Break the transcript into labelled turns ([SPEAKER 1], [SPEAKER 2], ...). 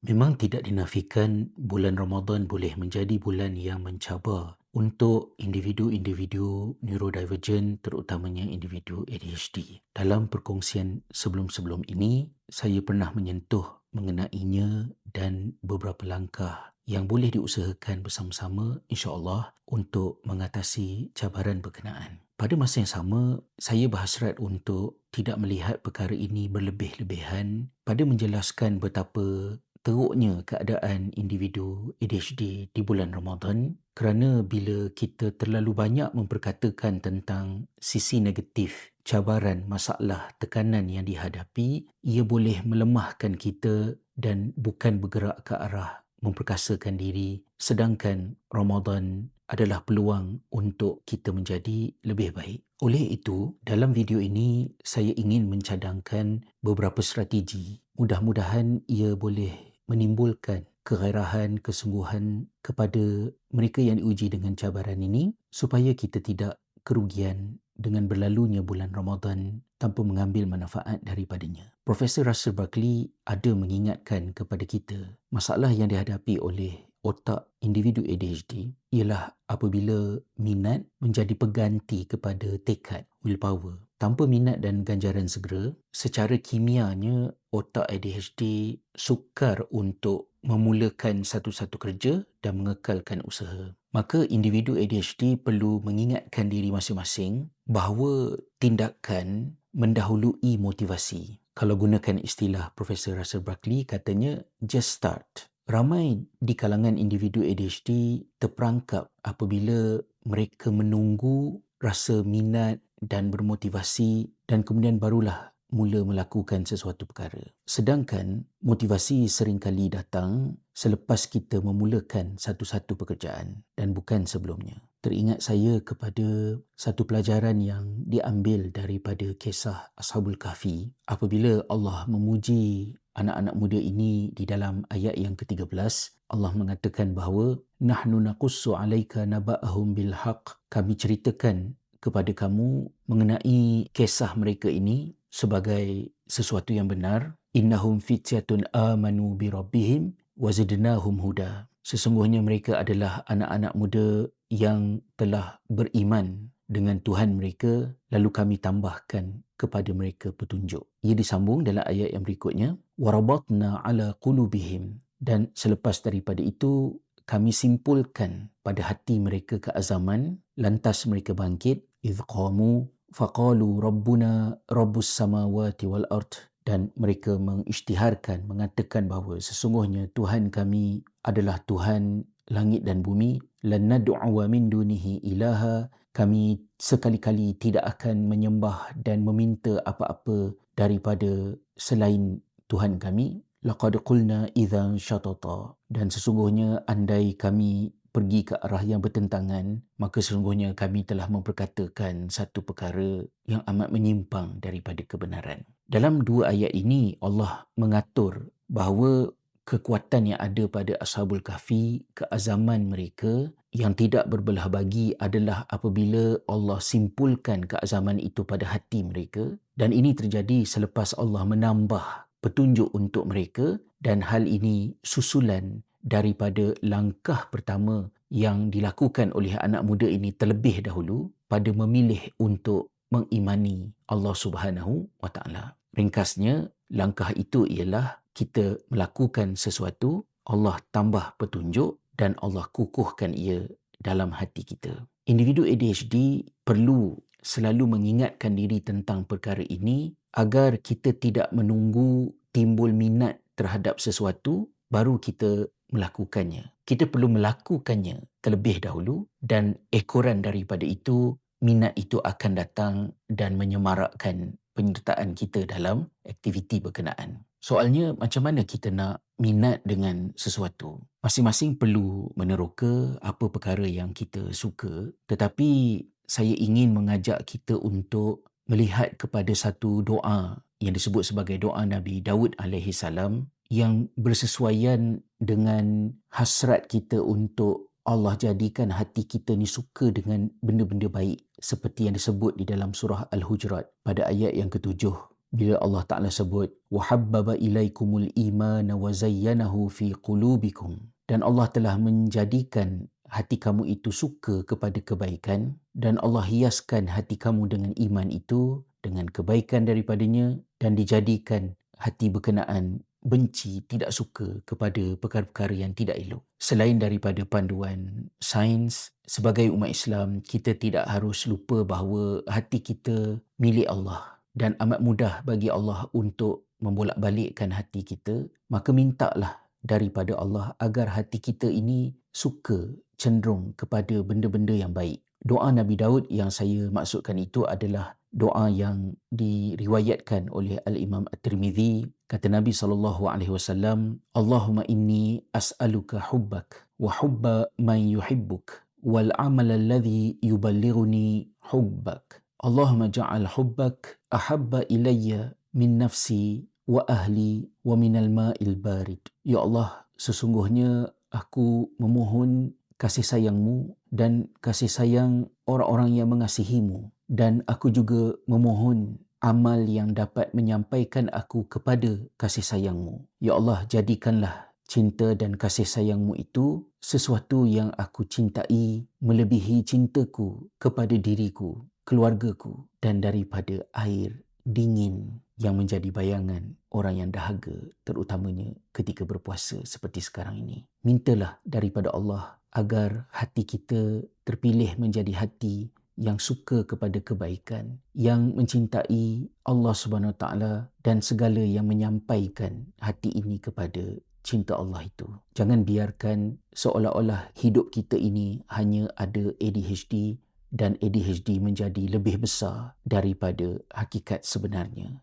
[SPEAKER 1] Memang tidak dinafikan bulan Ramadan boleh menjadi bulan yang mencabar untuk individu-individu neurodivergent, terutamanya individu ADHD. Dalam perkongsian sebelum-sebelum ini, saya pernah menyentuh mengenainya dan beberapa langkah yang boleh diusahakan bersama-sama insya-Allah untuk mengatasi cabaran berkenaan. Pada masa yang sama, saya berhasrat untuk tidak melihat perkara ini berlebih-lebihan pada menjelaskan betapa teruknya keadaan individu ADHD di bulan Ramadan kerana bila kita terlalu banyak memperkatakan tentang sisi negatif, cabaran, masalah, tekanan yang dihadapi, ia boleh melemahkan kita dan bukan bergerak ke arah memperkasakan diri, sedangkan Ramadan adalah peluang untuk kita menjadi lebih baik. Oleh itu, dalam video ini saya ingin mencadangkan beberapa strategi. Mudah-mudahan ia boleh menimbulkan kegairahan, kesungguhan kepada mereka yang diuji dengan cabaran ini supaya kita tidak kerugian dengan berlalunya bulan Ramadan tanpa mengambil manfaat daripadanya. Profesor Russell Barkley ada mengingatkan kepada kita masalah yang dihadapi oleh otak individu ADHD ialah apabila minat menjadi pengganti kepada tekad, willpower. Tanpa minat dan ganjaran segera, secara kimianya otak ADHD sukar untuk memulakan satu-satu kerja dan mengekalkan usaha. Maka individu ADHD perlu mengingatkan diri masing-masing bahawa tindakan mendahului motivasi. Kalau gunakan istilah Profesor Russell Barkley, katanya just start. Ramai di kalangan individu ADHD terperangkap apabila mereka menunggu rasa minat dan bermotivasi dan kemudian barulah mula melakukan sesuatu perkara. Sedangkan motivasi seringkali datang selepas kita memulakan satu-satu pekerjaan dan bukan sebelumnya. Teringat saya kepada satu pelajaran yang diambil daripada kisah Ashabul Kahfi apabila Allah memuji anak-anak muda ini di dalam ayat yang ke-13. Allah mengatakan bahawa nahnu naqussu 'alaika naba'ahum bil haqq, kami ceritakan kepada kamu mengenai kisah mereka ini sebagai sesuatu yang benar. Innahum fityatun amanu bi rabbihim wa zidnahum huda. Sesungguhnya mereka adalah anak-anak muda yang telah beriman dengan Tuhan mereka, lalu kami tambahkan kepada mereka petunjuk. Ia disambung dalam ayat yang berikutnya, warabatna ala qulubihim, dan selepas daripada itu kami simpulkan pada hati mereka keazaman, lantas mereka bangkit, idh qamu faqalu rabbuna rabbus samawati wal ard, dan mereka mengisytiharkan, mengatakan bahawa sesungguhnya Tuhan kami adalah Tuhan langit dan bumi, lan nad'uwa min dunihi ilaha, kami sekali-kali tidak akan menyembah dan meminta apa-apa daripada selain Tuhan kami. Laqad qulna idzan syatata, dan sesungguhnya andai kami pergi ke arah yang bertentangan, maka sesungguhnya kami telah memperkatakan satu perkara yang amat menyimpang daripada kebenaran. Dalam dua ayat ini, Allah mengatur bahawa kekuatan yang ada pada Ashabul Kahfi, keazaman mereka yang tidak berbelah bagi adalah apabila Allah simpulkan keazaman itu pada hati mereka, dan ini terjadi selepas Allah menambah petunjuk untuk mereka, dan hal ini susulan daripada langkah pertama yang dilakukan oleh anak muda ini terlebih dahulu pada memilih untuk mengimani Allah Subhanahu wa taala. Ringkasnya, langkah itu ialah kita melakukan sesuatu, Allah tambah petunjuk dan Allah kukuhkan ia dalam hati kita. Individu ADHD perlu selalu mengingatkan diri tentang perkara ini agar kita tidak menunggu timbul minat terhadap sesuatu baru kita melakukannya. Kita perlu melakukannya terlebih dahulu dan ekoran daripada itu, minat itu akan datang dan menyemarakkan penyertaan kita dalam aktiviti berkenaan. Soalnya macam mana kita nak minat dengan sesuatu? Masing-masing perlu meneroka apa perkara yang kita suka, tetapi saya ingin mengajak kita untuk melihat kepada satu doa yang disebut sebagai doa Nabi Daud alaihi salam yang bersesuaian dengan hasrat kita untuk Allah jadikan hati kita ni suka dengan benda-benda baik seperti yang disebut di dalam surah Al-Hujurat pada ayat yang ketujuh. bila Allah Ta'ala sebut وَحَبَّبَ إِلَيْكُمُ الْإِيمَانَ وَزَيَّنَهُ فِي قُلُوبِكُمْ, dan Allah telah menjadikan hati kamu itu suka kepada kebaikan, dan Allah hiaskan hati kamu dengan iman itu, dengan kebaikan daripadanya, dan dijadikan hati berkenaan benci, tidak suka kepada perkara-perkara yang tidak elok. Selain daripada panduan sains, sebagai umat Islam, kita tidak harus lupa bahawa hati kita milik Allah dan amat mudah bagi Allah untuk membolak-balikkan hati kita. Maka mintalah daripada Allah agar hati kita ini suka, cenderung kepada benda-benda yang baik. Doa Nabi Daud yang saya maksudkan itu adalah doa yang diriwayatkan oleh Al-Imam At-Tirmidzi. Kata Nabi SAW, Allahumma inni as'aluka hubbak wa hubba man yuhibbuk wal amal alladhi yuballighuni hubbak. Allahumma ja'al hubbak ahabba ilayya min nafsi wa ahli wa minal ma'il barid. Ya Allah, sesungguhnya aku memohon kasih sayangmu dan kasih sayang orang-orang yang mengasihimu, dan aku juga memohon amal yang dapat menyampaikan aku kepada kasih sayangmu. Ya Allah, jadikanlah cinta dan kasih sayangmu itu sesuatu yang aku cintai melebihi cintaku kepada diriku, keluargaku, dan daripada air dingin yang menjadi bayangan orang yang dahaga, terutamanya ketika berpuasa seperti sekarang ini. Mintalah daripada Allah agar hati kita terpilih menjadi hati yang suka kepada kebaikan, yang mencintai Allah Subhanahu Wa Taala dan segala yang menyampaikan hati ini kepada cinta Allah itu. Jangan biarkan seolah-olah hidup kita ini hanya ada ADHD dan ADHD menjadi lebih besar daripada hakikat sebenarnya.